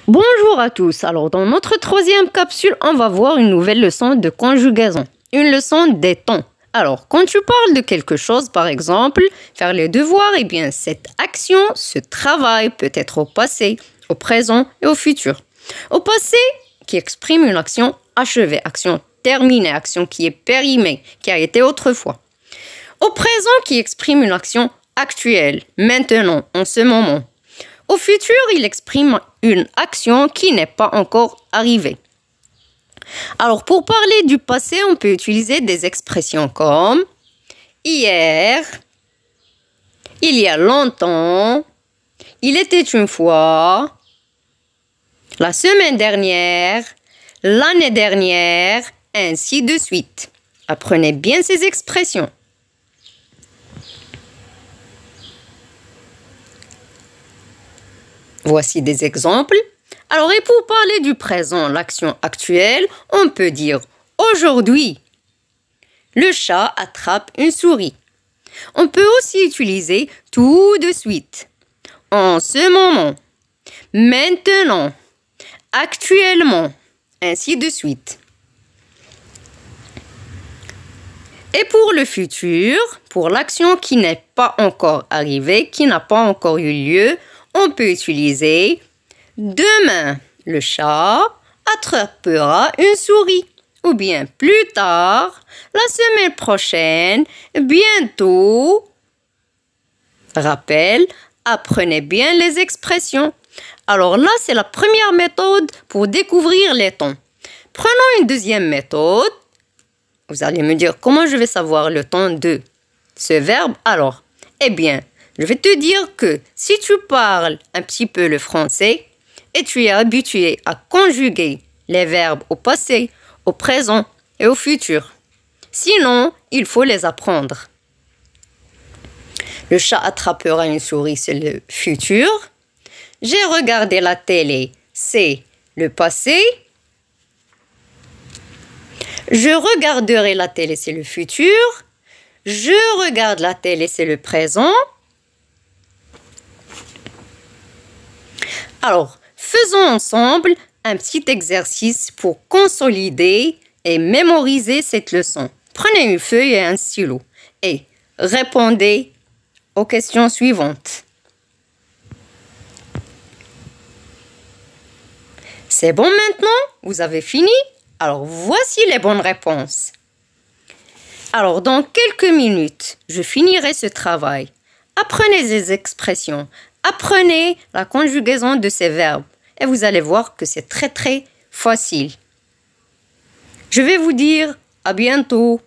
Bonjour à tous. Alors, dans notre troisième capsule, on va voir une nouvelle leçon de conjugaison. Une leçon des temps. Alors, quand tu parles de quelque chose, par exemple, faire les devoirs, eh bien, cette action, ce travail peut être au passé, au présent et au futur. Au passé, qui exprime une action achevée, action terminée, action qui est périmée, qui a été autrefois. Au présent, qui exprime une action actuelle, maintenant, en ce moment. Au futur, il exprime une action qui n'est pas encore arrivée. Alors, pour parler du passé, on peut utiliser des expressions comme hier, il y a longtemps, il était une fois, la semaine dernière, l'année dernière, ainsi de suite. Apprenez bien ces expressions. Voici des exemples. Alors, et pour parler du présent, l'action actuelle, on peut dire aujourd'hui, le chat attrape une souris. On peut aussi utiliser tout de suite, en ce moment, maintenant, actuellement, ainsi de suite. Et pour le futur, pour l'action qui n'est pas encore arrivée, qui n'a pas encore eu lieu, on peut utiliser demain, le chat attrapera une souris. Ou bien plus tard, la semaine prochaine, bientôt. Rappel, apprenez bien les expressions. Alors là, c'est la première méthode pour découvrir les temps. Prenons une deuxième méthode. Vous allez me dire comment je vais savoir le temps de ce verbe. Alors, eh bien, je vais te dire que si tu parles un petit peu le français et tu es habitué à conjuguer les verbes au passé, au présent et au futur. Sinon, il faut les apprendre. Le chat attrapera une souris, c'est le futur. J'ai regardé la télé, c'est le passé. Je regarderai la télé, c'est le futur. Je regarde la télé, c'est le présent. Alors, faisons ensemble un petit exercice pour consolider et mémoriser cette leçon. Prenez une feuille et un stylo et répondez aux questions suivantes. C'est bon maintenant? Vous avez fini? Alors, voici les bonnes réponses. Alors, dans quelques minutes, je finirai ce travail. Apprenez les expressions. Apprenez la conjugaison de ces verbes et vous allez voir que c'est très facile. Je vais vous dire à bientôt.